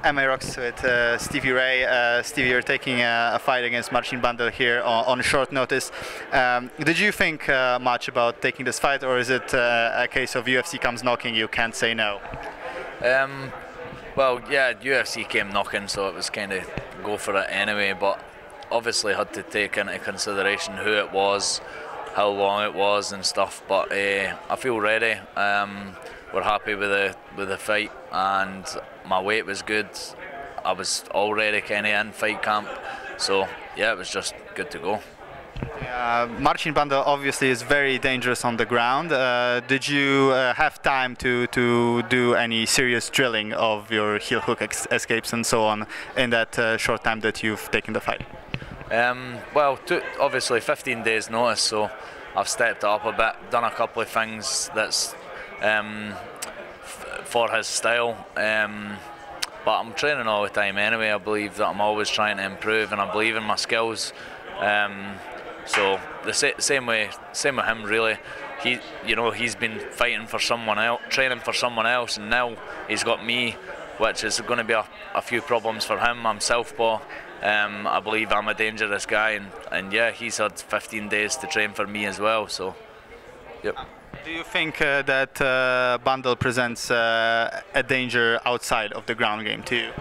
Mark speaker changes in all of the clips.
Speaker 1: MMA Rocks with Stevie Ray. Stevie, you're taking a fight against Marcinem Bandlem here on short notice. Did you think much about taking this fight, or is it a case of UFC comes knocking, you can't say no?
Speaker 2: Well, yeah, UFC came knocking, so it was kind of go for it anyway, but obviously had to take into consideration who it was, how long it was and stuff, but I feel ready. We're happy with the fight, and my weight was good. I was already kind of in fight camp, so yeah, it was just good to go.
Speaker 1: Marcinem Bandlem obviously is very dangerous on the ground. Did you have time to do any serious drilling of your heel hook escapes and so on in that short time that you've taken the fight?
Speaker 2: Well, obviously 15 days notice, so I've stepped up a bit, done a couple of things that's for his style, but I'm training all the time anyway. I believe that I'm always trying to improve, and I believe in my skills. So the same with him really. He's been fighting for someone else, training for someone else, and now he's got me, which is going to be a few problems for him. I'm southpaw. I believe I'm a dangerous guy, and yeah, he's had 15 days to train for me as well. So, yep.
Speaker 1: Do you think that Bandlem presents a danger outside of the ground game to you?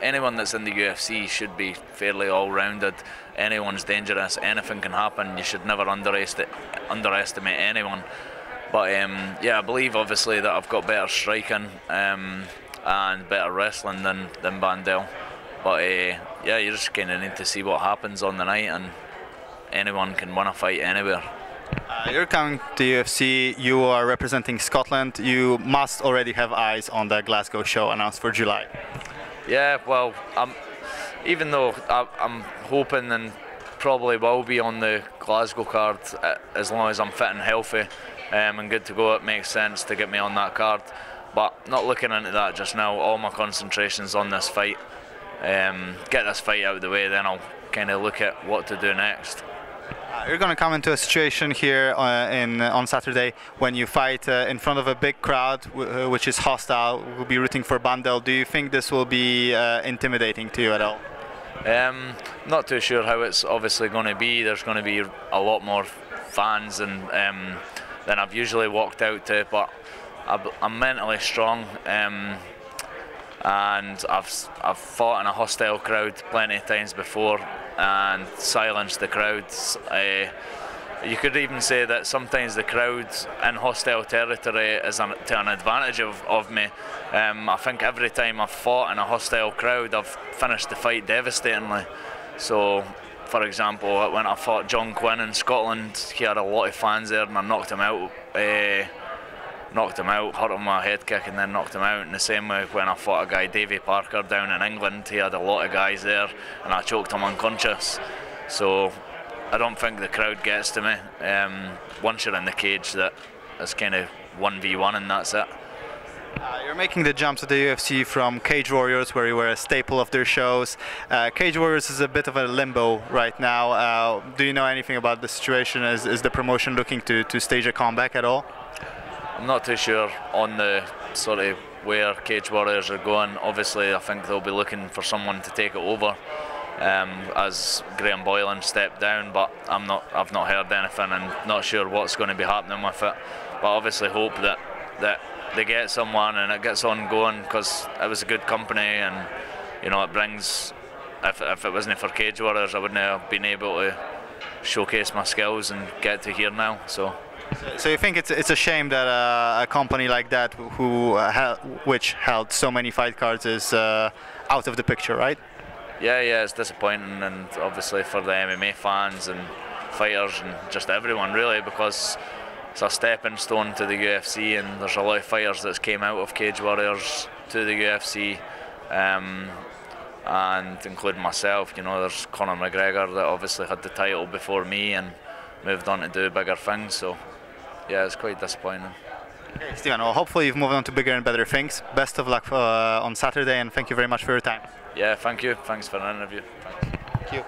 Speaker 2: Anyone that's in the UFC should be fairly all-rounded. Anyone's dangerous. Anything can happen. You should never underestimate anyone. But yeah, I believe obviously that I've got better striking and better wrestling than Bandlem. But yeah, you just kind of need to see what happens on the night, and anyone can win a fight anywhere.
Speaker 1: You're coming to UFC, you are representing Scotland. You must already have eyes on the Glasgow show announced for July.
Speaker 2: Yeah, well, even though I'm hoping and probably will be on the Glasgow card, as long as I'm fit and healthy and good to go, it makes sense to get me on that card. But not looking into that just now. All my concentration's on this fight. Get this fight out of the way, then I'll kind of look at what to do next.
Speaker 1: You're going to come into a situation here on Saturday when you fight in front of a big crowd which is hostile, will be rooting for Bandlem. Do you think this will be intimidating to you at all?
Speaker 2: Not too sure how it's obviously going to be. There's going to be a lot more fans than I've usually walked out to, but I'm mentally strong. And I've fought in a hostile crowd plenty of times before and silenced the crowds. You could even say that sometimes the crowd in hostile territory is to an advantage of me. I think every time I've fought in a hostile crowd, I've finished the fight devastatingly. So, for example, when I fought John Quinn in Scotland, he had a lot of fans there, and I knocked him out. Hurt him with a head kick and then knocked him out. In the same way when I fought a guy, Davy Parker, down in England, he had a lot of guys there and I choked him unconscious. So I don't think the crowd gets to me. Once you're in the cage, that is kind of 1v1 and that's it.
Speaker 1: You're making the jump to the UFC from Cage Warriors, where you were a staple of their shows. Cage Warriors is a bit of a limbo right now. Do you know anything about the situation? Is the promotion looking to stage a comeback at all?
Speaker 2: I'm not too sure on the sort of where Cage Warriors are going. Obviously, I think they'll be looking for someone to take it over, as Graham Boylan stepped down. But I've not heard anything, and not sure what's going to be happening with it. But obviously, hope that they get someone and it gets on going, because it was a good company, and it brings. If it wasn't for Cage Warriors, I wouldn't have been able to showcase my skills and get to here now. So
Speaker 1: you think it's a shame that a company like that, which held so many fight cards, is out of the picture, right?
Speaker 2: Yeah, it's disappointing, and obviously for the MMA fans and fighters and just everyone really, because it's a stepping stone to the UFC, and there's a lot of fighters that came out of Cage Warriors to the UFC, and including myself. There's Conor McGregor that obviously had the title before me and moved on to do bigger things, so yeah, it's quite disappointing.
Speaker 1: Okay, Stephen, well, hopefully you've moved on to bigger and better things. Best of luck on Saturday, and thank you very much for your time.
Speaker 2: Yeah, thank you. Thanks for an interview. Thanks.
Speaker 1: Thank you.